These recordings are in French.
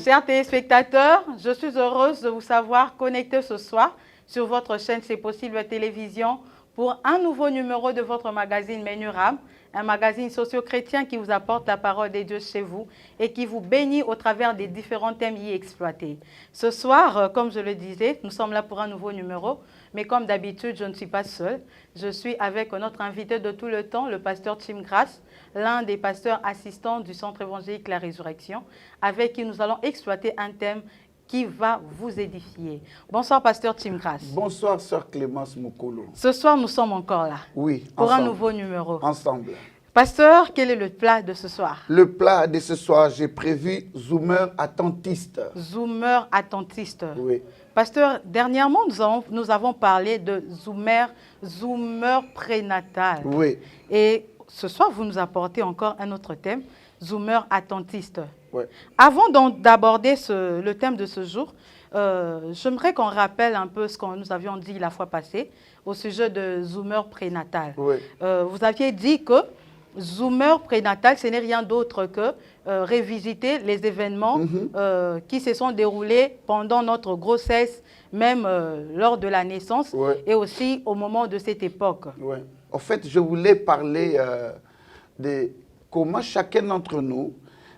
Chers téléspectateurs, je suis heureuse de vous savoir connectés ce soir sur votre chaîne C'est Possible Télévision pour un nouveau numéro de votre magazine Menuram, un magazine socio-chrétien qui vous apporte la parole des dieux chez vous et qui vous bénit au travers des différents thèmes y exploités. Ce soir, comme je le disais, nous sommes là pour un nouveau numéro, mais comme d'habitude, je ne suis pas seule. Je suis avec notre invité de tout le temps, le pasteur Tim Grace, l'un des pasteurs assistants du Centre évangélique La Résurrection, avec qui nous allons exploiter un thème qui va vous édifier. Bonsoir, pasteur Tim Grace. Bonsoir, sœur Clémence Mokolo. Ce soir, nous sommes encore là. Oui, pour ensemble. Un nouveau numéro. Ensemble. Pasteur, quel est le plat de ce soir? Le plat de ce soir, j'ai prévu zoomer attentiste. Zoomer attentiste. Oui. Pasteur, dernièrement, nous avons parlé de zoomer prénatal. Oui. Et ce soir, vous nous apportez encore un autre thème, zoomer attentiste. Oui. Avant d'aborder le thème de ce jour, j'aimerais qu'on rappelle un peu ce que nous avions dit la fois passée au sujet de zoomer prénatal. Oui. Vous aviez dit que zoomer prénatal, ce n'est rien d'autre que révisiter les événements qui se sont déroulés pendant notre grossesse, même lors de la naissance et aussi au moment de cette époque. Oui. En fait, je voulais parler de comment chacun d'entre nous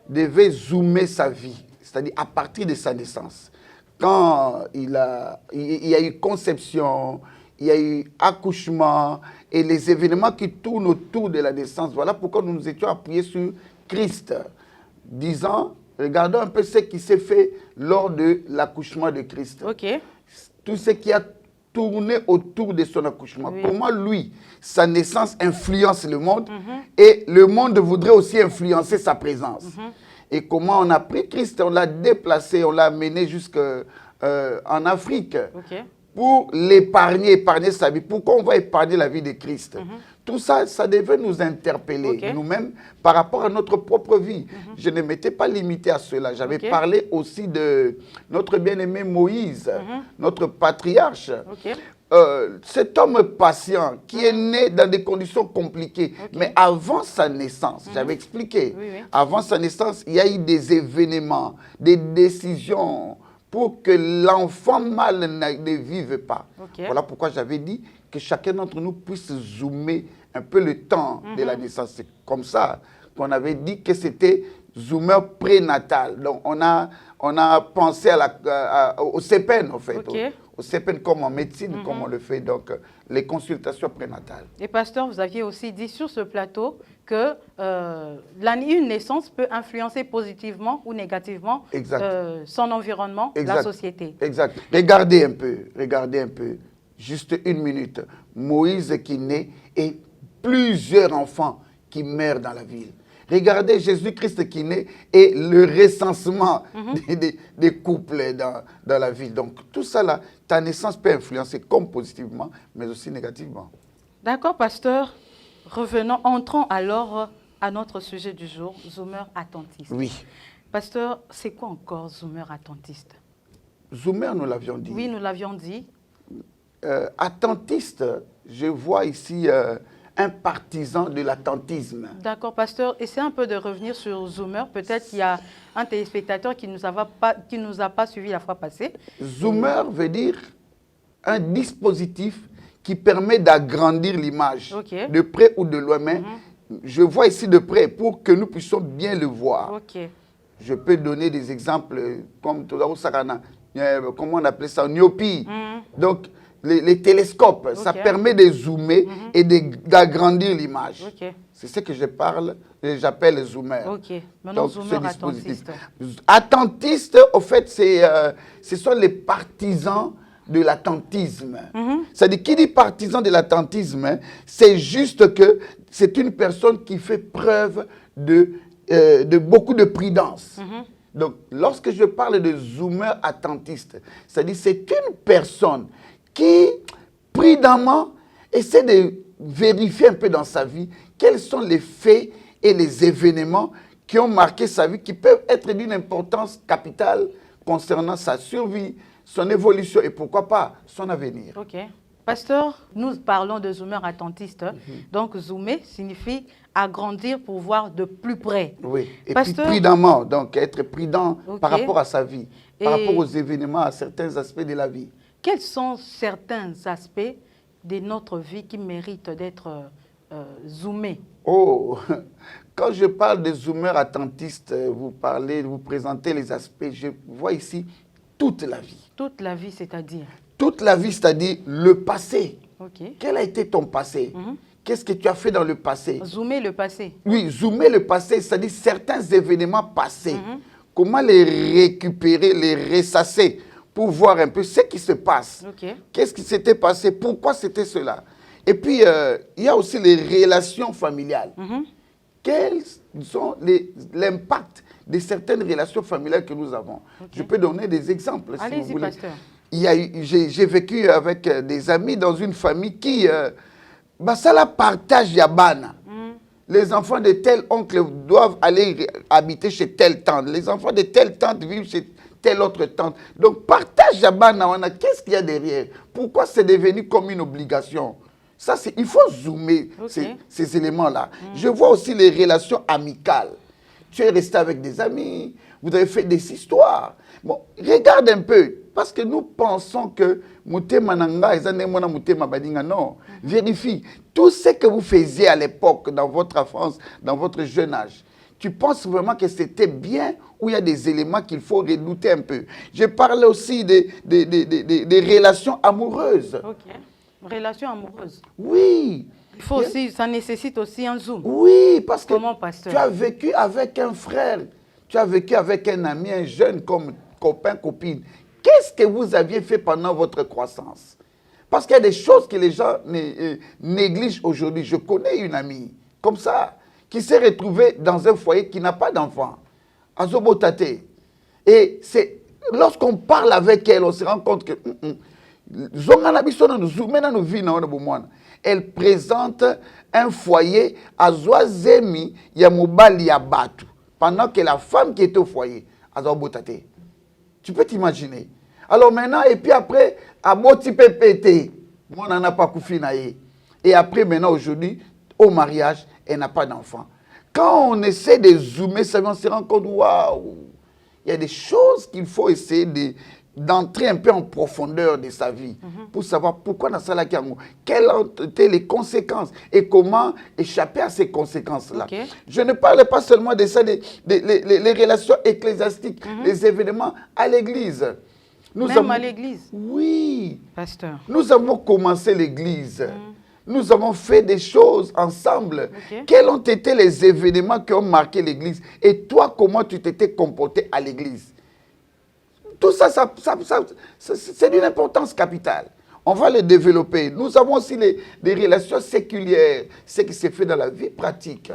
devait zoomer sa vie, c'est-à-dire à partir de sa naissance. Quand il y a eu conception, il y a eu accouchement et les événements qui tournent autour de la naissance. Voilà pourquoi nous nous étions appuyés sur Christ, disant, regardons un peu ce qui s'est fait lors de l'accouchement de Christ. Okay. Tout ce qui a tourné autour de son accouchement. Oui. Comment lui, sa naissance influence le monde et le monde voudrait aussi influencer sa présence. Et comment on a pris Christ, on l'a déplacé, on l'a amené jusqu'en Afrique pour l'épargner, épargner sa vie. Pourquoi on va épargner la vie de Christ? Tout ça, ça devait nous interpeller, nous-mêmes, par rapport à notre propre vie. Je ne m'étais pas limité à cela. J'avais parlé aussi de notre bien-aimé Moïse, notre patriarche. Cet homme patient qui est né dans des conditions compliquées, mais avant sa naissance, j'avais expliqué, avant sa naissance, il y a eu des événements, des décisions pour que l'enfant mâle ne vive pas. Voilà pourquoi j'avais dit que chacun d'entre nous puisse zoomer un peu le temps de la naissance. C'est comme ça qu'on avait dit que c'était zoomer prénatal. Donc on a pensé au CPN en fait. Au CPN comme en médecine, comme on le fait, donc les consultations prénatales. Et pasteur, vous aviez aussi dit sur ce plateau que une naissance peut influencer positivement ou négativement son environnement, la société. Exact. Regardez un peu, juste une minute. Moïse qui naît et plusieurs enfants qui meurent dans la ville. Regardez Jésus-Christ qui naît et le recensement des couples dans la ville. Donc tout ça là, ta naissance peut influencer comme positivement, mais aussi négativement. D'accord, pasteur. Revenons, entrons alors à notre sujet du jour, zoomer attentiste. Oui. Pasteur, c'est quoi encore zoomer attentiste? Zoomer, nous l'avions dit. Oui, nous l'avions dit. Attentiste, je vois ici un partisan de l'attentisme. D'accord, pasteur. Essayez un peu de revenir sur zoomer. Peut-être qu'il y a un téléspectateur qui nous a pas suivi la fois passée. Zoomer veut dire un dispositif qui permet d'agrandir l'image, de près ou de loin. Mais je vois ici de près pour que nous puissions bien le voir. Je peux donner des exemples comme Todaro Sarana. comment on appelait ça, myopie. Donc, les télescopes, ça permet de zoomer et d'agrandir l'image. C'est ce que j'appelle le zoomer. Maintenant, zoomer attentiste. Attentiste, au fait, ce sont les partisans de l'attentisme. C'est-à-dire, qui dit partisan de l'attentisme, c'est juste que c'est une personne qui fait preuve de beaucoup de prudence. Donc, lorsque je parle de zoomer attentiste, c'est-à-dire c'est une personne qui, prudemment, essaie de vérifier un peu dans sa vie quels sont les faits et les événements qui ont marqué sa vie, qui peuvent être d'une importance capitale concernant sa survie, son évolution et pourquoi pas son avenir. Pasteur, nous parlons de zoomer attentiste. Donc, zoomer signifie agrandir pour voir de plus près. Oui, et Pasteur, puis prudemment, donc être prudent par rapport à sa vie, par rapport aux événements, à certains aspects de la vie. Quels sont certains aspects de notre vie qui méritent d'être zoomés? Oh, quand je parle de zoomer attentiste, vous présentez les aspects, je vois ici toute la vie. Toute la vie, c'est-à-dire? Toute la vie, c'est-à-dire le passé. Quel a été ton passé? Qu'est-ce que tu as fait dans le passé? Zoomer le passé. Oui, zoomer le passé, c'est-à-dire certains événements passés. Comment les récupérer, les ressasser pour voir un peu ce qui se passe. Qu'est-ce qui s'était passé? Pourquoi c'était cela? Et puis, il y a aussi les relations familiales. Quels sont l'impact de certaines relations familiales que nous avons? Je peux donner des exemples, si vous voulez. Pasteur. J'ai vécu avec des amis dans une famille qui, ça la partage yabana. Les enfants de tel oncle doivent aller habiter chez telle tante. Les enfants de telle tante vivent chez telle autre tante. Donc, partage yabana, qu'est-ce qu'il y a derrière? Pourquoi c'est devenu comme une obligation? Ça, il faut zoomer ces éléments-là. Je vois aussi les relations amicales. Tu es resté avec des amis, vous avez fait des histoires. Bon, regarde un peu, parce que nous pensons que Mutema Nanga et Mutema Badinga, non. Vérifie, tout ce que vous faisiez à l'époque, dans votre enfance, dans votre jeune âge, tu penses vraiment que c'était bien ou il y a des éléments qu'il faut redouter un peu? Je parle aussi des relations amoureuses. Relations amoureuses. Oui. Il faut aussi, ça nécessite aussi un zoom. Oui, parce que pasteur? Tu as vécu avec un frère, tu as vécu avec un ami, un jeune comme copain, copine. Qu'est-ce que vous aviez fait pendant votre croissance? Parce qu'il y a des choses que les gens négligent aujourd'hui. Je connais une amie comme ça, qui s'est retrouvée dans un foyer qui n'a pas d'enfant, à Zobotate. Et lorsqu'on parle avec elle, on se rend compte que elle présente un foyer à Zoazemi Yamobali Yabatu, pendant que la femme qui était au foyer, à Zobotate. Tu peux t'imaginer. Alors maintenant, et puis après, à Moti Pépété, moi, on n'a pas Koufinaye. Et après, maintenant, aujourd'hui, au mariage, elle n'a pas d'enfant. Quand on essaie de zoomer, ça on se rend compte, waouh, il y a des choses qu'il faut essayer d'entrer un peu en profondeur de sa vie pour savoir pourquoi dans ça, quelles ont été les conséquences et comment échapper à ces conséquences-là. Je ne parle pas seulement de ça, les relations ecclésiastiques, les événements à l'église. Même à l'église? Oui. Pasteur. Nous avons commencé l'église. Nous avons fait des choses ensemble. Quels ont été les événements qui ont marqué l'église? Et toi, comment tu t'étais comporté à l'église? Tout ça, c'est d'une importance capitale. On va le développer. Nous avons aussi des relations séculières, ce qui se fait dans la vie pratique.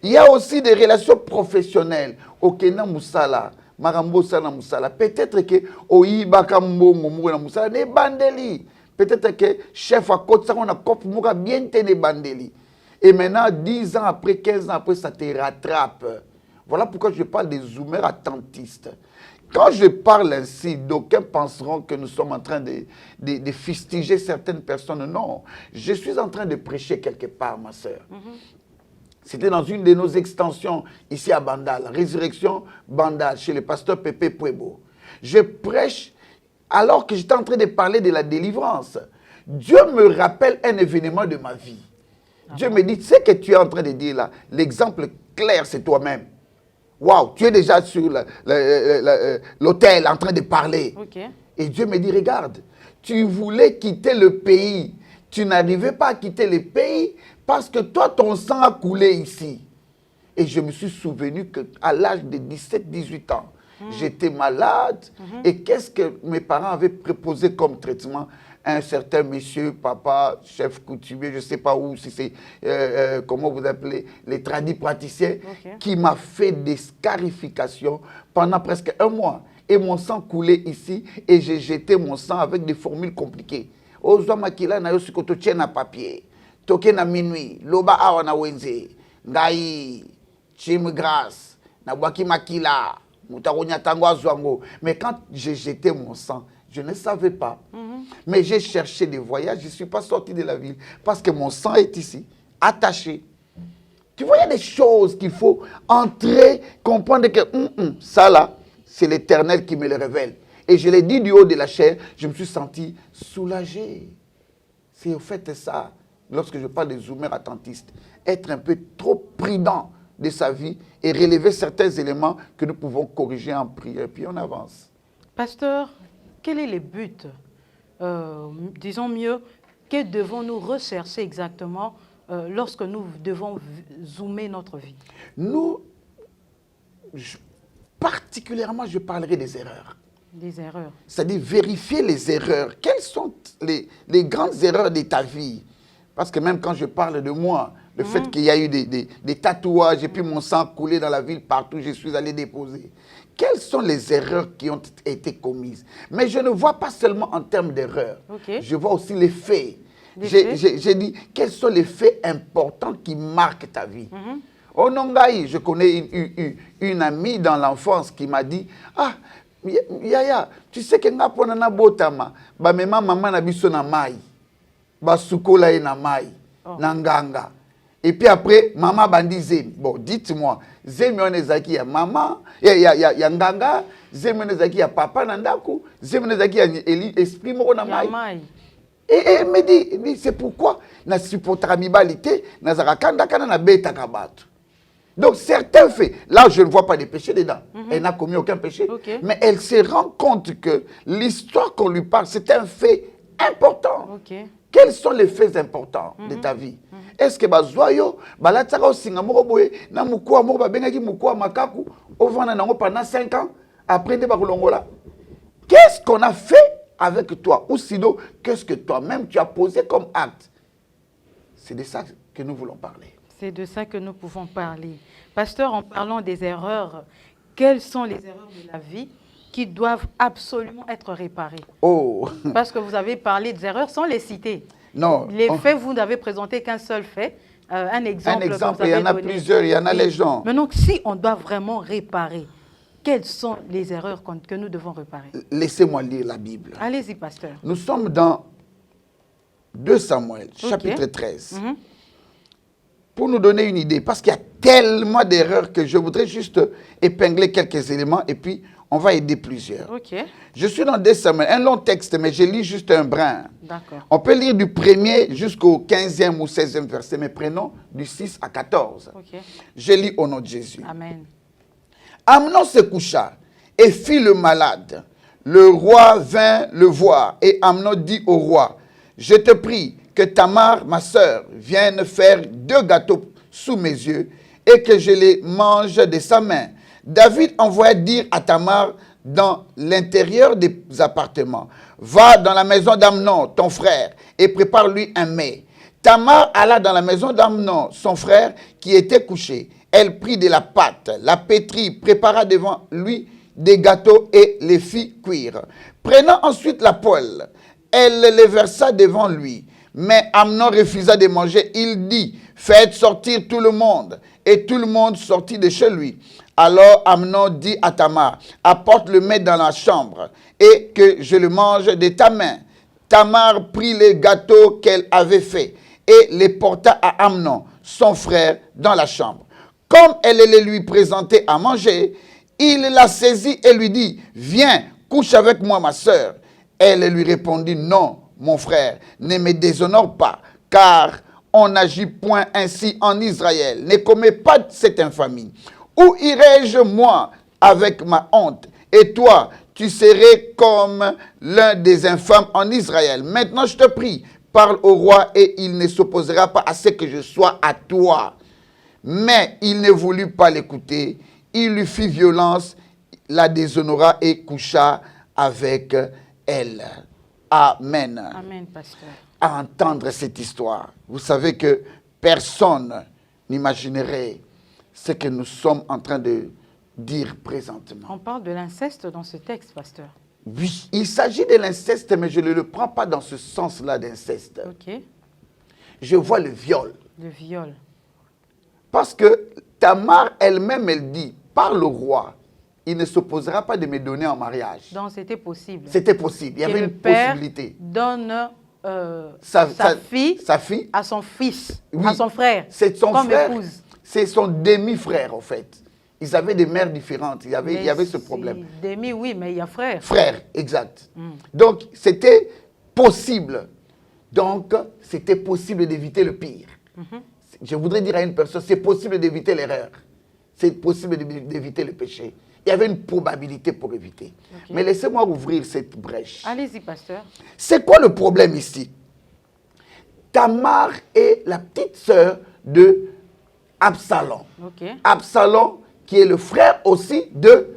Il y a aussi des relations professionnelles. Okena Moussala, Marambo Sana Moussala. Peut-être que Oibaka Mbongo Moura Moussala ne bandeli. Peut-être que chef à côté, ça on a cop Moura bien tenu bandeli. Et maintenant, 10 ans après, 15 ans après, ça te rattrape. Voilà pourquoi je parle des zoomers attentistes. Quand je parle ainsi, d'aucuns penseront que nous sommes en train de fustiger certaines personnes. Non, je suis en train de prêcher quelque part, ma sœur. C'était dans une de nos extensions ici à Bandal, Résurrection Bandal, chez le pasteur Pépé Puebo. Je prêche alors que j'étais en train de parler de la délivrance. Dieu me rappelle un événement de ma vie. Dieu me dit, ce que tu es en train de dire là, l'exemple clair, c'est toi-même. Waouh, tu es déjà sur l'hôtel en train de parler. Ok. Et Dieu me dit, regarde, tu voulais quitter le pays. Tu n'arrivais pas à quitter le pays parce que toi, ton sang a coulé ici. Et je me suis souvenu qu'à l'âge de 17-18 ans, j'étais malade. Et qu'est-ce que mes parents avaient proposé comme traitement? Un certain monsieur, papa, chef coutumier, je ne sais pas où, si c'est, comment vous appelez, les tradis praticiens, qui m'a fait des scarifications pendant presque 1 mois. Et mon sang coulait ici et j'ai jeté mon sang avec des formules compliquées. Ozwa makila na yosiko to na papier. Toke na minuit, loba awa na wenze. Ngai, chim grâce, na bwaki makila, mutaronya tango azwango. Mais quand j'ai jeté mon sang, je ne savais pas. Mais j'ai cherché des voyages, je ne suis pas sorti de la ville parce que mon sang est ici, attaché. Tu vois, il y a des choses qu'il faut entrer, comprendre que ça là, c'est l'Éternel qui me le révèle. Et je l'ai dit du haut de la chair, je me suis senti soulagé. C'est au fait ça, lorsque je parle des zoomers attentistes, être un peu trop prudent de sa vie et relever certains éléments que nous pouvons corriger en prière, puis on avance. Pasteur, quel est le but, disons mieux, que devons-nous rechercher exactement lorsque nous devons zoomer notre vie? Nous, particulièrement, je parlerai des erreurs. Des erreurs. C'est-à-dire vérifier les erreurs. Quelles sont les grandes erreurs de ta vie? Parce que même quand je parle de moi, le fait qu'il y a eu des tatouages et puis mon sang coulé dans la ville partout, je suis allé déposer. Quelles sont les erreurs qui ont été commises? Mais je ne vois pas seulement en termes d'erreurs. Je vois aussi les faits. J'ai dit, quels sont les faits importants qui marquent ta vie? Au Nongaï, je connais une amie dans l'enfance qui m'a dit, ah, Yaya, tu sais que nga pona na botama, ba mema maman na biso na mai, ba sukola e na mai, na nganga. Et puis après, maman bandi zemi. Bon, dites-moi, zemi on ezaki ya maman, ya nganga, zemi on ezaki ya papa na ndaku, zemi on ezaki ya esprit moko na mai. Et elle me dit, c'est pourquoi na supportabilité, na zarakanda kana na beta kabato. Donc certains faits, là je ne vois pas de péché dedans, elle n'a commis aucun péché, mais elle se rend compte que l'histoire qu'on lui parle, c'est un fait important. Quels sont les faits importants de ta vie? Est-ce que bazoyo, balataka osinga moko boye, na mukua moko babengaki mukua makaku, ovana nango pendant 5 ans, après de bakulongola? Qu'est-ce qu'on a fait avec toi? Ou sinon, qu'est-ce que toi-même tu as posé comme acte? C'est de ça que nous voulons parler. C'est de ça que nous pouvons parler. Pasteur, en parlant des erreurs, quelles sont les erreurs de la vie qui doivent absolument être réparées? Oh. Parce que vous avez parlé des erreurs sans les citer. Non. Les faits, vous n'avez présenté qu'un seul fait, un exemple. Un exemple, il y en a plusieurs, il y en a les gens. Mais donc, si on doit vraiment réparer, quelles sont les erreurs que nous devons réparer? Laissez-moi lire la Bible. Allez-y, pasteur. Nous sommes dans 2 Samuel, chapitre 13. Pour nous donner une idée, parce qu'il y a tellement d'erreurs que je voudrais juste épingler quelques éléments et puis on va aider plusieurs. Je suis dans 2 Samuel, un long texte, mais je lis juste un brin. On peut lire du 1er jusqu'au 15e ou 16e verset, mais prenons du 6 à 14. Je lis au nom de Jésus. Amen. Amnon se coucha et fit le malade. Le roi vint le voir et Amnon dit au roi, je te prie que Tamar, ma sœur, vienne faire 2 gâteaux sous mes yeux et que je les mange de sa main. David envoya dire à Tamar dans l'intérieur des appartements, va dans la maison d'Amnon, ton frère, et prépare-lui un mets. Tamar alla dans la maison d'Amnon, son frère, qui était couché. Elle prit de la pâte, la pétrit, prépara devant lui des gâteaux et les fit cuire. Prenant ensuite la poêle, elle les versa devant lui. Mais Amnon refusa de manger. Il dit, faites sortir tout le monde. Et tout le monde sortit de chez lui. Alors Amnon dit à Tamar, apporte le mets dans la chambre et que je le mange de ta main. Tamar prit les gâteaux qu'elle avait faits et les porta à Amnon, son frère, dans la chambre. Comme elle les lui présentait à manger, il la saisit et lui dit, viens, couche avec moi, ma sœur. Elle lui répondit, non, mon frère, ne me déshonore pas, car on n'agit point ainsi en Israël. Ne commets pas cette infamie. Où irai-je moi avec ma honte? Et toi, tu serais comme l'un des infâmes en Israël. Maintenant, je te prie, parle au roi et il ne s'opposera pas à ce que je sois à toi. Mais il ne voulut pas l'écouter. Il lui fit violence, la déshonora et coucha avec elle. Amen. Amen, pasteur. À entendre cette histoire, vous savez que personne n'imaginerait ce que nous sommes en train de dire présentement. On parle de l'inceste dans ce texte, pasteur. Oui, il s'agit de l'inceste, mais je ne le prends pas dans ce sens-là d'inceste. Ok. Je vois le viol. Le viol. Parce que Tamar elle-même, elle dit, par le roi, il ne s'opposera pas de me donner en mariage. Donc c'était possible. C'était possible, il y avait une possibilité. Donne sa fille à son fils, oui, à son frère, c'est son comme frère, épouse. C'est son demi-frère, en fait. Ils avaient des mères différentes, il y avait ce problème. Demi, oui, mais il y a frère. Frère, exact. Donc, c'était possible. Donc, c'était possible d'éviter le pire. Je voudrais dire à une personne, c'est possible d'éviter l'erreur. C'est possible d'éviter le péché. Il y avait une probabilité pour éviter. Okay. Mais laissez-moi ouvrir cette brèche. Allez-y, pasteur. C'est quoi le problème ici? Tamar est la petite sœur de Absalom. Okay. Absalom, qui est le frère aussi de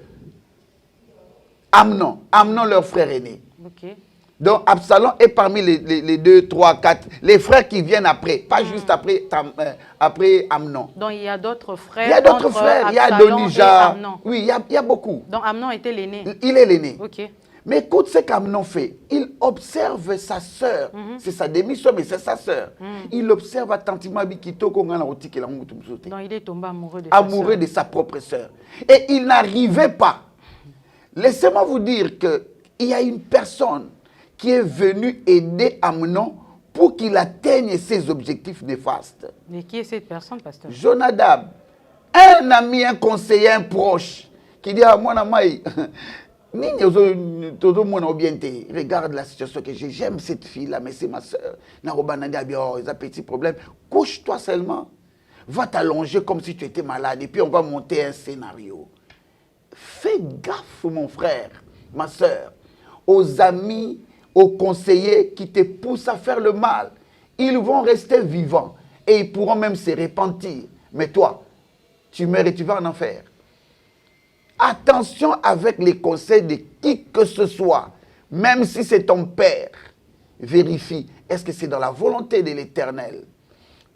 Amnon. Amnon, leur frère aîné. Okay. Donc, Absalom est parmi les 2, 3, 4, les frères qui viennent après, pas juste après Amnon. Donc, il y a d'autres frères. Il y a d'autres frères, il y a Adonijah. Oui, il y a beaucoup. Donc, Amnon était l'aîné. Il est l'aîné. Ok. Mais écoute ce qu'Amnon fait. Il observe sa sœur. C'est sa demi-sœur, mais c'est sa sœur. Il observe attentivement. Donc, il est tombé amoureux de sa propre sœur. Et il n'arrivait pas. Laissez-moi vous dire qu'il y a une personne qui est venue aider Amnon pour qu'il atteigne ses objectifs néfastes. Mais qui est cette personne, pasteur? Jonadab, un ami, un conseiller, un proche, qui dit à mon ami, regarde la situation que j'ai, j'aime cette fille-là, mais c'est ma soeur. Il y a un petit problème. Couche-toi seulement. Va t'allonger comme si tu étais malade et puis on va monter un scénario. Fais gaffe, mon frère, ma soeur, aux amis, aux conseillers qui te poussent à faire le mal. Ils vont rester vivants et ils pourront même se repentir. Mais toi, tu meurs et tu vas en enfer. Attention avec les conseils de qui que ce soit, même si c'est ton père. Vérifie, est-ce que c'est dans la volonté de l'Éternel?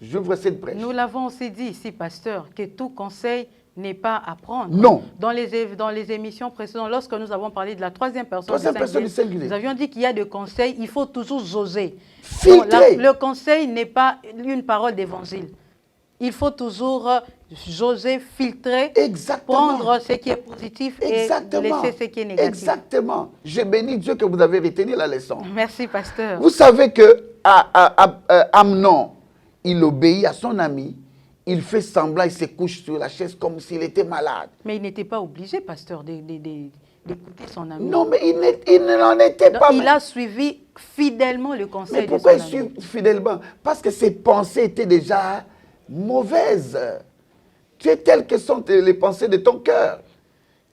J'ouvre cette brèche. Nous l'avons aussi dit ici, pasteur, que tout conseil n'est pas à prendre. Non. Dans les émissions précédentes, lorsque nous avons parlé de la troisième personne du singulier, nous avions dit qu'il y a des conseils, il faut toujours oser. Filtrer. Le conseil n'est pas une parole d'évangile. Il faut toujours oser filtrer, exactement, prendre ce qui est positif exactement, et laisser ce qui est négatif. Exactement. Je bénis Dieu que vous avez retenu la leçon. Merci, pasteur. Vous savez que Amnon, il obéit à son ami. Il fait semblant, il se couche sur la chaise comme s'il était malade. Mais il n'était pas obligé, pasteur, d'écouter son ami. Non, mais il n'en était pas. Il a suivi fidèlement le conseil de son ami. Mais pourquoi il suit fidèlement? Parce que ses pensées étaient déjà mauvaises. Tu es tel que sont les pensées de ton cœur.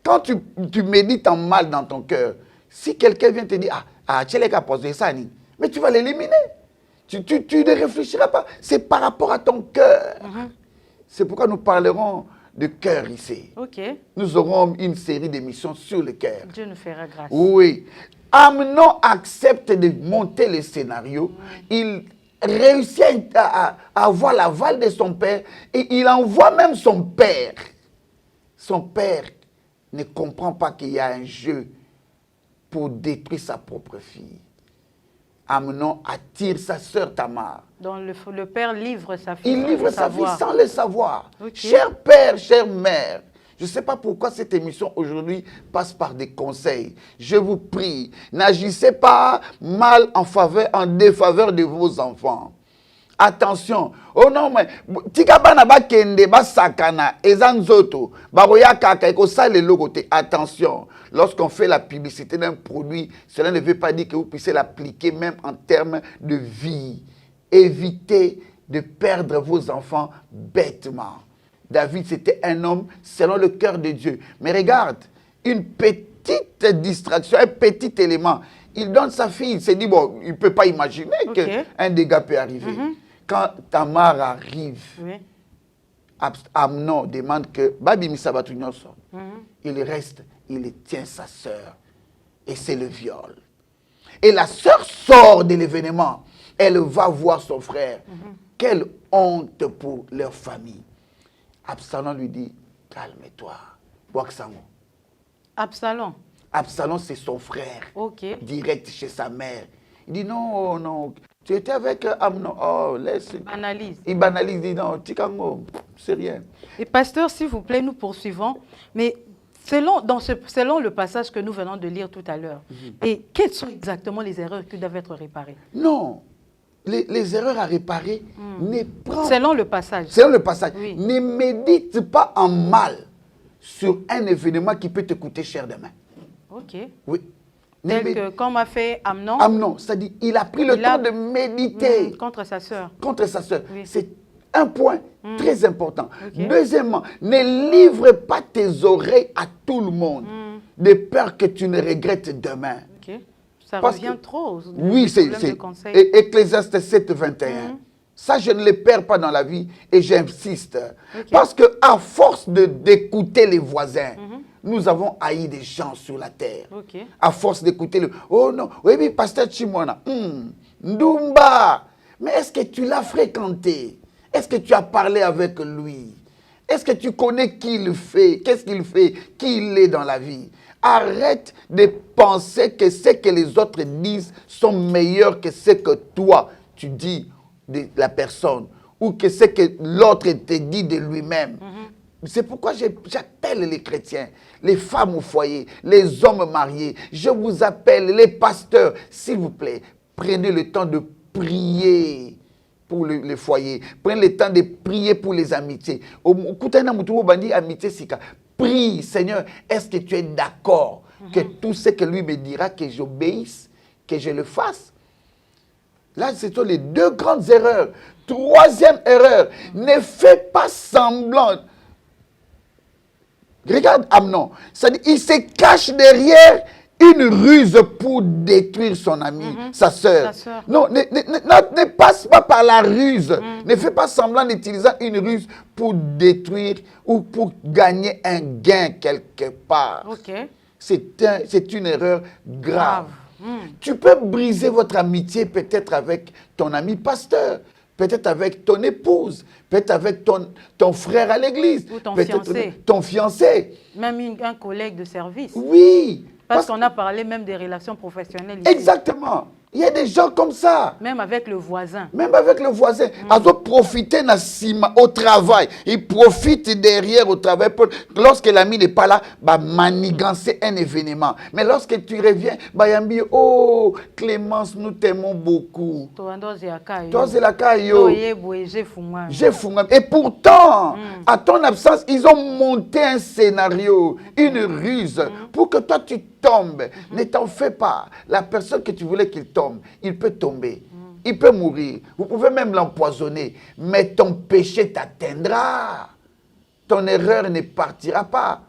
Quand tu médites en mal dans ton cœur, si quelqu'un vient te dire, tu l'as qu'à poser ça, mais tu vas l'éliminer. Tu ne réfléchiras pas. C'est par rapport à ton cœur. C'est pourquoi nous parlerons de cœur ici. Okay. Nous aurons une série d'émissions sur le cœur. Dieu nous fera grâce. Oui. Amnon accepte de monter le scénario. Il réussit à avoir l'aval de son père et il envoie même son père. Son père ne comprend pas qu'il y a un jeu pour détruire sa propre fille. Amnon attire sa sœur Tamar. Donc le père livre sa fille. Il livre sa fille sans le savoir. Okay. Cher père, chère mère, je ne sais pas pourquoi cette émission aujourd'hui passe par des conseils. Je vous prie, n'agissez pas mal en défaveur de vos enfants. Attention. Oh non, mais attention. Lorsqu'on fait la publicité d'un produit, cela ne veut pas dire que vous puissiez l'appliquer même en termes de vie. Évitez de perdre vos enfants bêtement. David, c'était un homme selon le cœur de Dieu. Mais regarde, une petite distraction, un petit élément. Il donne sa fille, il s'est dit, bon, il ne peut pas imaginer qu'un dégât peut arriver. Quand Tamar arrive, Amnon demande que Babi Misabatu Nyonso, il reste, il tient sa sœur. Et c'est le viol. Et la sœur sort de l'événement. Elle va voir son frère. Quelle honte pour leur famille. Absalom lui dit, calme-toi. Waksango. Absalom. Absalom, c'est son frère. Ok. Direct chez sa mère. Il dit, non, non. Tu étais avec Amnon. Oh, laisse. Il banalise. Il banalise. Il dit, non, Tikango, c'est rien. Et pasteur, s'il vous plaît, nous poursuivons. Mais selon le passage que nous venons de lire tout à l'heure, et quelles sont exactement les erreurs qui doivent être réparées? Non. Les erreurs à réparer, selon le passage. Selon le passage. Oui. Ne médite pas en mal sur un événement qui peut te coûter cher demain. Ok. Oui. Tel que, comme a fait Amnon. Amnon, c'est-à-dire, il a pris le temps de méditer. Contre sa sœur. Contre sa sœur. Oui. C'est un point très important. Okay. Deuxièmement, ne livre pas tes oreilles à tout le monde, de peur que tu ne regrettes demain. Ok. Ça revient trop. Oui, c'est Ecclésiaste 7, 21. Ça, je ne le perds pas dans la vie et j'insiste. Okay. Parce qu'à force d'écouter les voisins, nous avons haï des gens sur la terre. Okay. À force d'écouter le... Oh non, oui, mais pasteur Chimona, Ndumba, mais est-ce que tu l'as fréquenté? Est-ce que tu as parlé avec lui? Est-ce que tu connais qui il fait? Qu'est-ce qu'il fait? Qui il est dans la vie? Arrête de penser que ce que les autres disent sont meilleurs que ce que toi, tu dis de la personne. Ou que ce que l'autre te dit de lui-même. C'est pourquoi j'appelle les chrétiens, les femmes au foyer, les hommes mariés. Je vous appelle les pasteurs. S'il vous plaît, prenez le temps de prier pour le foyer. Prenez le temps de prier pour les amitiés. Prie, Seigneur, est-ce que tu es d'accord que tout ce que lui me dira, que j'obéisse, que je le fasse? Là, ce sont les deux grandes erreurs. Troisième erreur, ne fais pas semblant. Regarde Amnon, c'est-à-dire, il se cache derrière une ruse pour détruire son ami, sa sœur. Non, ne passe pas par la ruse. Ne fais pas semblant d'utiliser une ruse pour détruire ou pour gagner un gain quelque part. Okay. C'est une erreur grave. Tu peux briser votre amitié peut-être avec ton ami pasteur, peut-être avec ton épouse, peut-être avec ton frère à l'église, ou ton fiancé. Ton fiancé. Même un collègue de service. Oui. Parce qu'on a parlé même des relations professionnelles ici. Exactement. Il y a des gens comme ça. Même avec le voisin. Même avec le voisin. Ils ont profité au travail. Ils profitent derrière au travail. Lorsque l'ami n'est pas là, manigancer un événement. Mais lorsque tu reviens, Yambi, oh, Clémence, nous t'aimons beaucoup. J'ai fumé. Et pourtant, à ton absence, ils ont monté un scénario, une ruse, pour que toi tu tombes. Ne t'en fais pas. La personne que tu voulais qu'il tombe, il peut tomber. Il peut mourir. Vous pouvez même l'empoisonner. Mais ton péché t'atteindra. Ton erreur ne partira pas.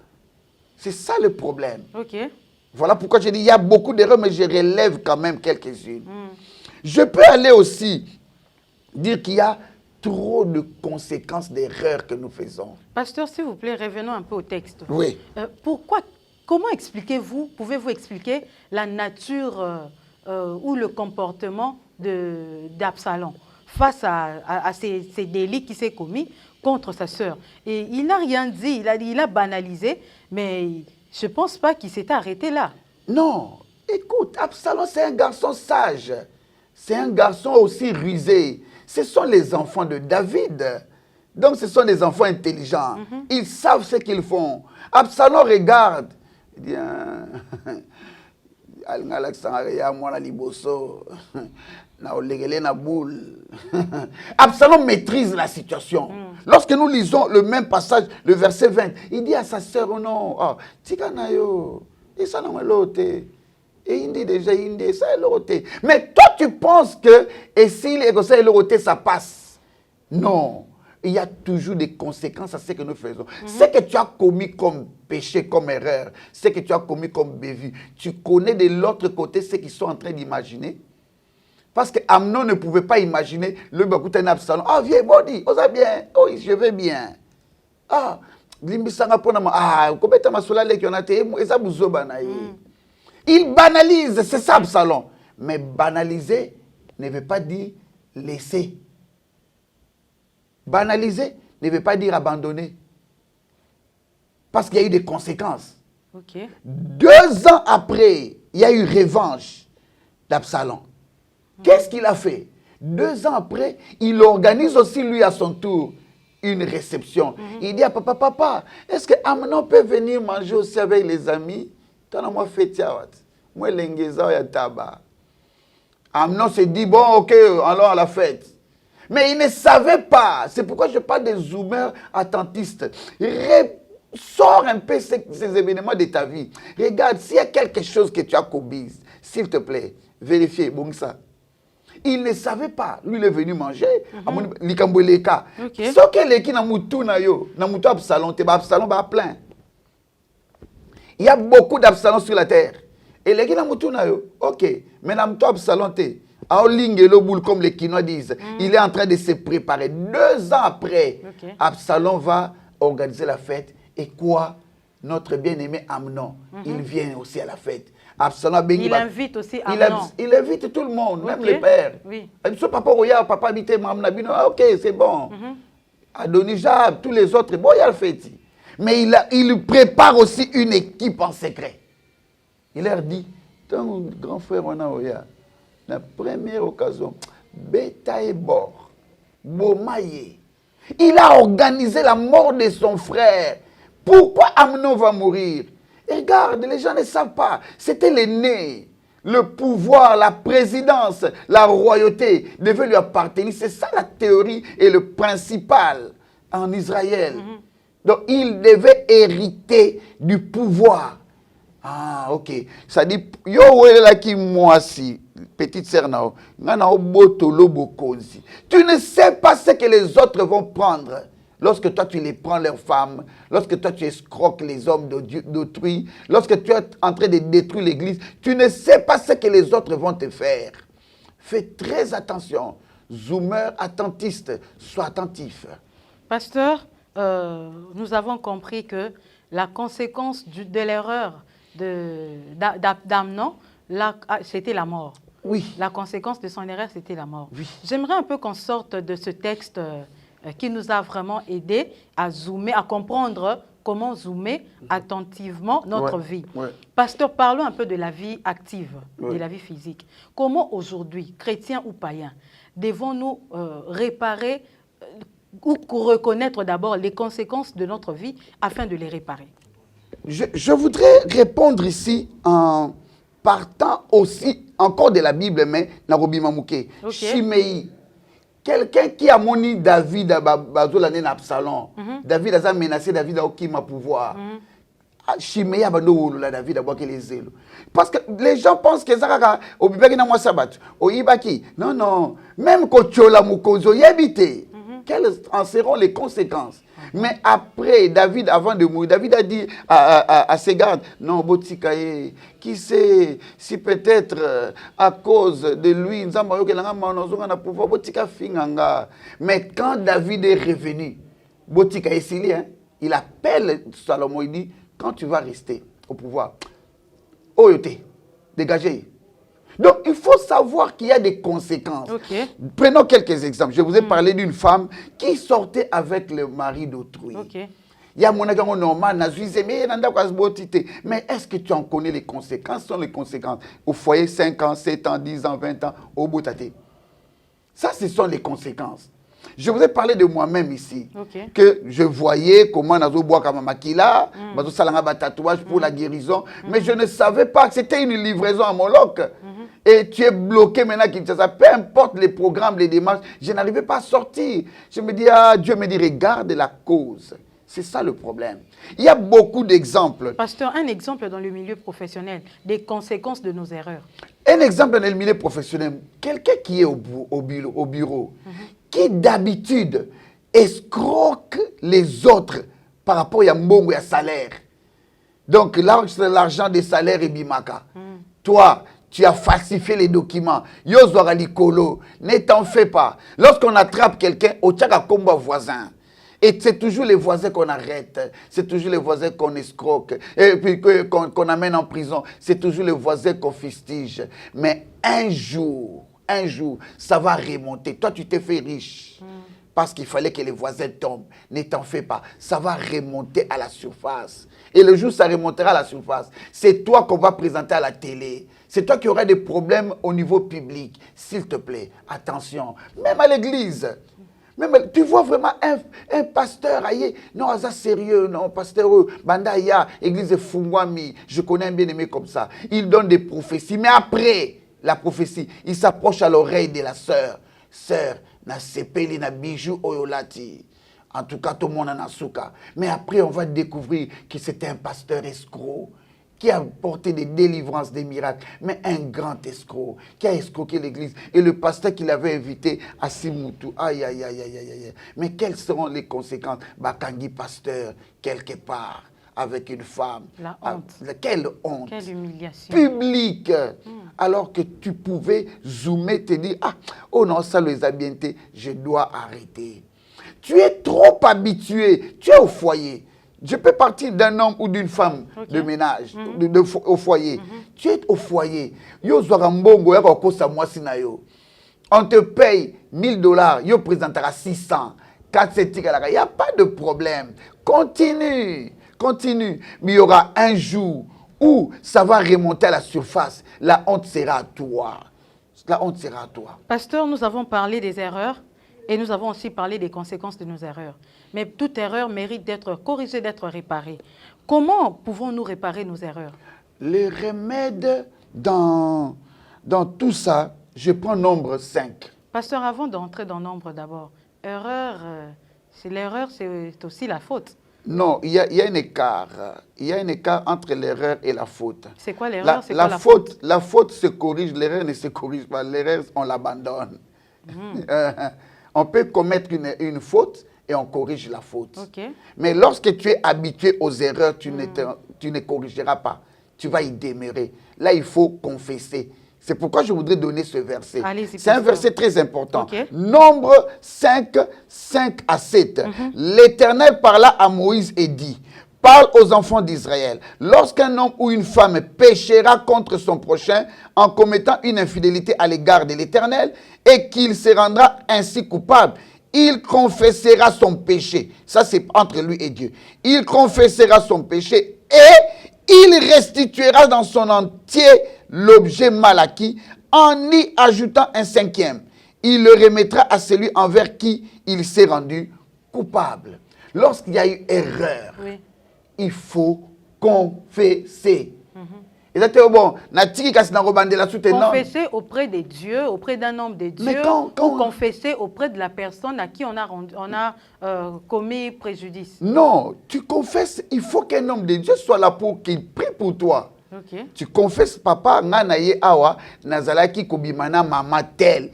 C'est ça le problème. Okay. Voilà pourquoi je dis il y a beaucoup d'erreurs, mais je relève quand même quelques-unes. Je peux aller aussi dire qu'il y a trop de conséquences d'erreurs que nous faisons. Pasteur, s'il vous plaît, revenons un peu au texte. Oui. Comment pouvez-vous expliquer la nature ou le comportement d'Absalom face à ces délits qui s'est commis contre sa sœur? Et il n'a rien dit, il a banalisé, mais je ne pense pas qu'il s'est arrêté là. Non, écoute, Absalom c'est un garçon sage, c'est un garçon aussi rusé. Ce sont les enfants de David, donc ce sont des enfants intelligents. Ils savent ce qu'ils font. Absalom regarde, il dit... Absalom maîtrise la situation. Lorsque nous lisons le même passage, le verset 20, il dit à sa sœur, oh non, mais toi tu penses que et s'il est ça passe. Non. il y a toujours des conséquences à ce que nous faisons. Ce que tu as commis comme péché, comme erreur, ce que tu as commis comme bévue, tu connais de l'autre côté ce qu'ils sont en train d'imaginer. Parce que Amnon ne pouvait pas imaginer le Bakouta Absalom. Ah, viens, body, on va bien. Oh, je vais bien. Ah, il banalise, c'est ça Absalom. Mais banaliser ne veut pas dire laisser. Banaliser ne veut pas dire abandonner. Parce qu'il y a eu des conséquences. Okay. 2 ans après, il y a eu revanche d'Absalom. Qu'est-ce qu'il a fait? 2 ans après, il organise aussi lui à son tour une réception. Il dit à papa, est-ce que Amnon peut venir manger aussi avec les amis? Amnon se dit, bon, ok, allons à la fête. Mais il ne savait pas. C'est pourquoi je parle des zoomers attentistes. Sors un peu ces événements de ta vie. Regarde, s'il y a quelque chose que tu as commis, s'il te plaît, vérifie. Bon, ça. Il ne savait pas. Lui, il est venu manger. Il y a beaucoup d'Absalom sur la terre. Et les gens ok, mais Absalom, comme les Kinois disent, il est en train de se préparer. 2 ans après, Absalom va organiser la fête. Et quoi? Notre bien-aimé Amnon, il vient aussi à la fête. Absalom, il invite aussi Amnon. Il invite tout le monde, même les pères. Oui. Papa habite ok, c'est bon. Adonijab, tous les autres, bon, il y a le fête. Mais il prépare aussi une équipe en secret. Il leur dit, ton grand frère, on a Oya, la première occasion, Beta et Bor, Bomaye. Il a organisé la mort de son frère. Pourquoi Amnon va mourir? Et regarde, les gens ne savent pas. C'était l'aîné. Le pouvoir, la présidence, la royauté devait lui appartenir. C'est ça la théorie et le principal en Israël. Donc, il devait hériter du pouvoir. Ah, ok. Ça dit, yo, là qui moi si, petite sœur Nao, tu ne sais pas ce que les autres vont prendre. Lorsque toi, tu les prends leurs femmes, lorsque toi, tu escroques les hommes d'autrui, lorsque tu es en train de détruire l'église, tu ne sais pas ce que les autres vont te faire. Fais très attention. Zoomer attentiste, sois attentif. Pasteur, nous avons compris que la conséquence de l'erreur d'Amnon, c'était la mort. Oui. La conséquence de son erreur, c'était la mort. Oui. J'aimerais un peu qu'on sorte de ce texte qui nous a vraiment aidé à zoomer, à comprendre comment zoomer attentivement notre vie. Ouais. Pasteur, parlons un peu de la vie active, de la vie physique. Comment aujourd'hui, chrétiens ou païens, devons-nous réparer ou reconnaître d'abord les conséquences de notre vie afin de les réparer? Je voudrais répondre ici en partant aussi encore de la Bible, mais Narobi Mamouké. Shimei. Quelqu'un qui a moni David à Absalom. David a menacé David à Okima pouvoir. Shimei a la David à les élos. Parce que les gens pensent que Zara au Bibaki na moi sabat. Au Ibaki. Non, non. Même quand tu la Mukozo yabité. Quelles en seront les conséquences? Mais après, David, avant de mourir, David a dit à ses gardes, non, Botikaye, qui sait si peut-être à cause de lui, mais quand David est revenu, Botikaye, il appelle Salomon, il dit, quand tu vas rester au pouvoir, Oyote, dégagez. Donc, il faut savoir qu'il y a des conséquences. Prenons quelques exemples. Je vous ai parlé d'une femme qui sortait avec le mari d'autrui. Il y a mon agent normal, mais est-ce que tu en connais les conséquences? Ce sont les conséquences. Au foyer, 5 ans, 7 ans, 10 ans, 20 ans, au bout de ça, ce sont les conséquences. Je vous ai parlé de moi-même ici, que je voyais comment Nazo boit comme Makila, Nazo salanga tatouage pour la guérison, mais je ne savais pas que c'était une livraison à Moloch. Et tu es bloqué maintenant, Kinshasa. Peu importe les programmes, les démarches, je n'arrivais pas à sortir. Je me dis, Dieu me dit, regarde la cause. C'est ça le problème. Il y a beaucoup d'exemples. Pasteur, un exemple dans le milieu professionnel, des conséquences de nos erreurs. Un exemple dans le milieu professionnel, quelqu'un qui est au bureau, qui d'habitude escroque les autres par rapport à mbongo et à salaire. Donc l'argent des salaires est bimaka. Toi, tu as falsifié les documents. Yozora likolo, ne t'en fais pas. Lorsqu'on attrape quelqu'un, au tchaka komba voisin. Et c'est toujours les voisins qu'on arrête, c'est toujours les voisins qu'on escroque, et puis qu'on amène en prison, c'est toujours les voisins qu'on fustige. Mais un jour, ça va remonter. Toi, tu t'es fait riche parce qu'il fallait que les voisins tombent. Ne t'en fais pas, ça va remonter à la surface. Et le jour où ça remontera à la surface, c'est toi qu'on va présenter à la télé. C'est toi qui auras des problèmes au niveau public. S'il te plaît, attention, même à l'église. Même, tu vois vraiment un pasteur, aïe, non, ça sérieux, non, pasteur, Bandaya, église de Fungwami, je connais un bien-aimé comme ça. Il donne des prophéties, mais après la prophétie, il s'approche à l'oreille de la sœur. Sœur, na sepeli, na bijou, oyolati. En tout cas, tout le monde en a souka. Mais après, on va découvrir que c'était un pasteur escroc qui a porté des délivrances, des miracles, mais un grand escroc qui a escroqué l'église. Et le pasteur qui l'avait invité à Simutu. Aïe, aïe, aïe, aïe, aïe, aïe. Mais quelles seront les conséquences? Bakangi pasteur, quelque part, avec une femme. La honte. Quelle honte. Quelle humiliation. Publique. Alors que tu pouvais zoomer, te dire, ah, oh non, ça les a bien été, je dois arrêter. Tu es trop habitué, tu es au foyer. Je peux partir d'un homme ou d'une femme de ménage, au foyer. Tu es au foyer. On te paye $1000, yo présentera 600. Il n'y a pas de problème. Continue. Mais il y aura un jour où ça va remonter à la surface. La honte sera à toi. La honte sera à toi. Pasteur, nous avons parlé des erreurs. Et nous avons aussi parlé des conséquences de nos erreurs. Mais toute erreur mérite d'être corrigée, d'être réparée. Comment pouvons-nous réparer nos erreurs? Les remèdes dans tout ça, je prends nombre 5. Pasteur, avant d'entrer dans nombre d'abord, erreur, l'erreur, c'est aussi la faute. Non, il y a un écart. Il y a un écart entre l'erreur et la faute. C'est quoi l'erreur? La faute se corrige, l'erreur ne se corrige pas. L'erreur, on l'abandonne. On peut commettre une faute et on corrige la faute. Okay. Mais lorsque tu es habitué aux erreurs, tu ne corrigeras pas. Tu vas y demeurer. Là, il faut confesser. C'est pourquoi je voudrais donner ce verset. C'est un verset très important. Okay. Nombre 5, 5 à 7. L'Éternel parla à Moïse et dit, parle aux enfants d'Israël. Lorsqu'un homme ou une femme péchera contre son prochain en commettant une infidélité à l'égard de l'Éternel et qu'il se rendra ainsi coupable, il confessera son péché. Ça, c'est entre lui et Dieu. Il confessera son péché et il restituera dans son entier l'objet mal acquis en y ajoutant un 5e. Il le remettra à celui envers qui il s'est rendu coupable. Lorsqu'il y a eu erreur, il faut confesser. Bon, confesser auprès de Dieu, auprès d'un homme de Dieu, ou confesser auprès de la personne à qui on a commis préjudice. Non, tu confesses, il faut qu'un homme de Dieu soit là pour qu'il prie pour toi. Okay. Tu confesses, papa, nganaye awa, nazalaki kobimana mama tel.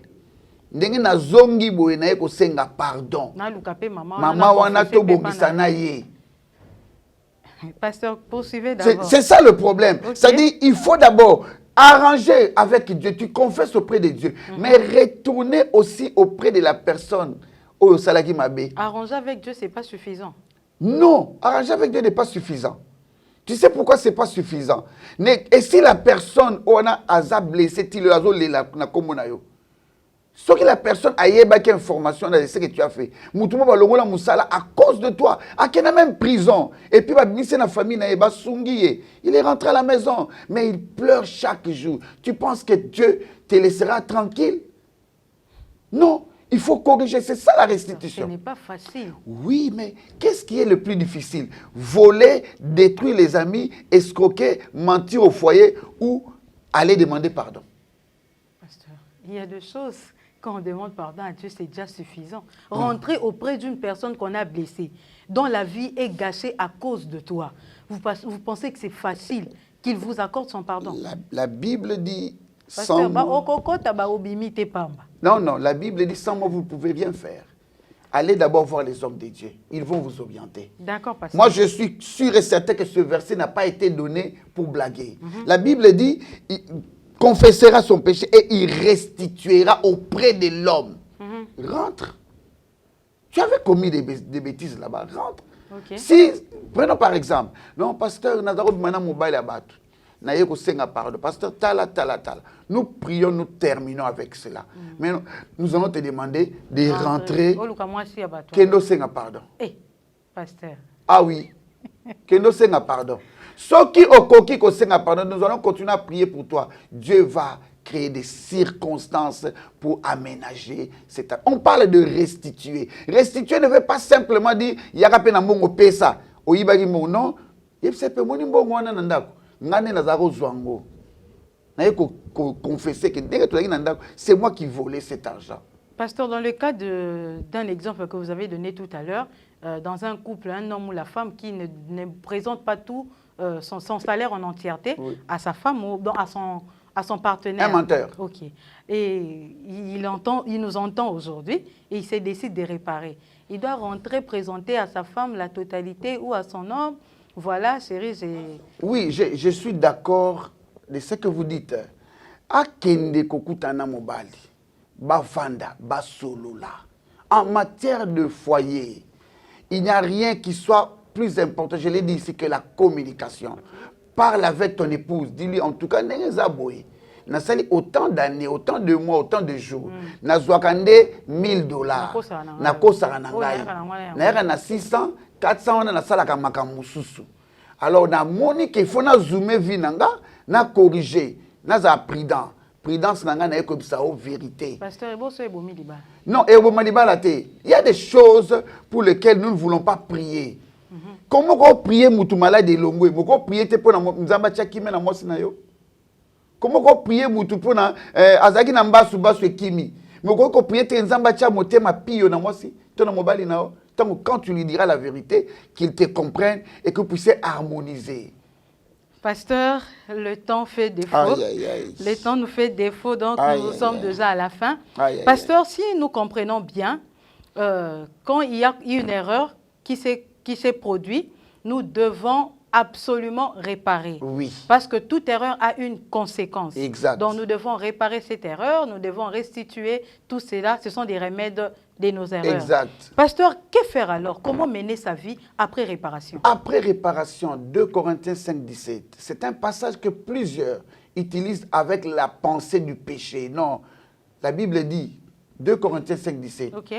Ndenge na zongi boye na ye kosenga pardon. Mama wana to bobisana ye. Pasteur, poursuivez d'abord. C'est ça le problème. Okay. C'est-à-dire, il faut d'abord arranger avec Dieu. Tu confesses auprès de Dieu. Mais retourner aussi auprès de la personne. Oh, Salaki Mabé. Arranger avec Dieu, ce n'est pas suffisant. Non, arranger avec Dieu n'est pas suffisant. Tu sais pourquoi ce n'est pas suffisant? Et si la personne, on a blessé, tu le as na komonayo. Ce que la personne a eu une information de ce que tu as fait. Moutouma va longola musala à cause de toi. À qui même prison. Et puis va glisser la famille na eba sungiye. Il est rentré à la maison, mais il pleure chaque jour. Tu penses que Dieu te laissera tranquille? Non, il faut corriger. C'est ça la restitution. Ce n'est pas facile. Oui, mais qu'est-ce qui est le plus difficile? Voler, détruire les amis, escroquer, mentir au foyer ou aller demander pardon. Pasteur, il y a deux choses. Quand on demande pardon à Dieu, c'est déjà suffisant. Rentrer auprès d'une personne qu'on a blessée, dont la vie est gâchée à cause de toi. Vous pensez que c'est facile qu'il vous accorde son pardon? La Bible dit... Pasteur, non, la Bible dit sans moi, vous ne pouvez rien faire. allez d'abord voir les hommes de Dieu. Ils vont vous orienter. D'accord, pasteur. Moi, je suis sûr et certain que ce verset n'a pas été donné pour blaguer. La Bible dit, il confessera son péché et il restituera auprès de l'homme. Rentre. Tu avais commis des bêtises là-bas. Rentre. Okay. Si, prenons par exemple, non, pasteur, pasteur, tala. Nous prions, nous terminons avec cela. Mais nous allons te demander de rentrer. Kendo senga pardon. Eh, pasteur. Ah oui. Kendo senga pardon. Ce qui okoki ko senga pardon, nous allons continuer à prier pour toi. Dieu va créer des circonstances pour aménager cette... On parle de restituer. Restituer ne veut pas simplement dire yaka na mbongo pesa. Oyibaki mbongo non. Yepsepe moni mbongo wana ndako. Ngane nazaro zwango. Na yeko confesser que dès que tu as c'est moi qui volais cet argent. Pasteur, dans le cas d'un exemple que vous avez donné tout à l'heure, dans un couple, un homme ou la femme qui ne présente pas tout son salaire en entièreté à sa femme ou à son partenaire. Un menteur. Ok. Et il nous entend aujourd'hui et il se décide de réparer. Il doit rentrer, présenter à sa femme la totalité ou à son homme. Voilà, chérie, j'ai... Oui, je suis d'accord de ce que vous dites. Akende kokutana mobali, bavanda, basolola. En matière de foyer, il n'y a rien qui soit plus important, je l'ai dit ici, que la communication. Parle avec ton épouse, dis-lui en tout cas, Nengezaboy. Nasali autant d'années, autant de mois, autant de jours. Nazwakande $1000. Nakosara nangai. Naera na 600, 400 na salaka makamususu. Alors na moni qu'il faut na zoomer vinanga, na corriger, na za prudent. Prudence nanga na ekobisa o vérité. Pasteur Eboso ebomi liba. Non, ebomi liba la te. Il y a des choses pour lesquelles nous ne voulons pas prier. Comment on prie mutu malade de longo, moko prier te pona nzamba tchakime na mosi na yo. Comment on prie mutu pona azaki na mbasu basu ekimi. Moko ko prier te nzamba tcha motema pio na mosi, to na mobali na yo. Quand tu lui diras la vérité, qu'il te comprenne et que vous puissiez harmoniser. Pasteur, le temps fait défaut. Aïe, aïe, aïe. Le temps nous fait défaut, donc nous sommes déjà à la fin. Aïe, Pasteur, aïe. si nous comprenons bien, quand il y a une erreur qui s'est produite, nous devons absolument réparer. Oui. Parce que toute erreur a une conséquence. Exact. Donc nous devons réparer cette erreur, nous devons restituer tout cela. Ce sont des remèdes de nos erreurs. Exact. Pasteur, que faire alors? Comment mener sa vie après réparation? Après réparation, 2 Corinthiens 5, 17, c'est un passage que plusieurs utilisent avec la pensée du péché. Non, la Bible dit, 2 Corinthiens 5, 17, Ok.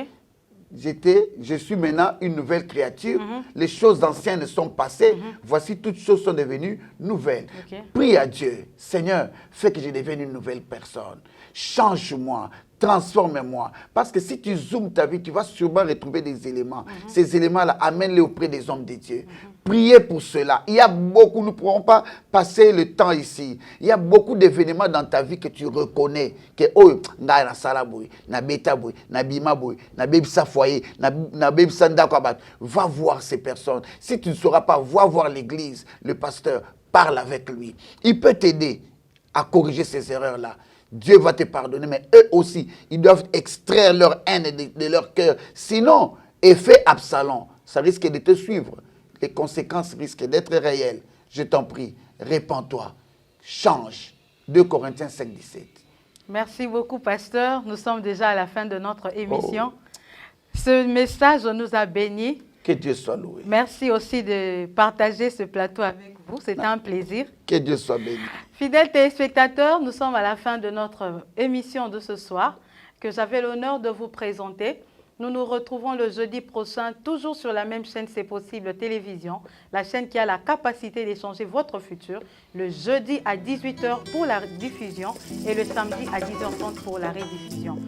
je suis maintenant une nouvelle créature, les choses anciennes sont passées, voici toutes choses sont devenues nouvelles. Okay. Prie à Dieu, Seigneur, fais que je devienne une nouvelle personne. Change-moi, transforme-moi. Parce que si tu zoomes ta vie, tu vas sûrement retrouver des éléments. Ces éléments-là, amène-les auprès des hommes de Dieu. Priez pour cela. Il y a beaucoup, nous ne pourrons pas passer le temps ici. Il y a beaucoup d'événements dans ta vie que tu reconnais. Que, oh, na salaboui, na betaboui, na bimaboui, na bebisa foyer, na bebisa ndakwabat. Va voir ces personnes. Si tu ne sauras pas, va voir l'église, le pasteur, parle avec lui. Il peut t'aider à corriger ces erreurs-là. Dieu va te pardonner, mais eux aussi, ils doivent extraire leur haine de leur cœur. Sinon, effet Absalom, ça risque de te suivre. Les conséquences risquent d'être réelles. Je t'en prie, répands-toi, change. 2 Corinthiens 5, 17. Merci beaucoup, pasteur. Nous sommes déjà à la fin de notre émission. Ce message nous a bénis. Que Dieu soit loué. Merci aussi de partager ce plateau avec vous. C'était un plaisir. Que Dieu soit béni. Fidèles téléspectateurs, nous sommes à la fin de notre émission de ce soir que j'avais l'honneur de vous présenter. Nous nous retrouvons le jeudi prochain, toujours sur la même chaîne C'est Possible Télévision, la chaîne qui a la capacité d'échanger votre futur, le jeudi à 18 h pour la diffusion et le samedi à 10 h 30 pour la rediffusion.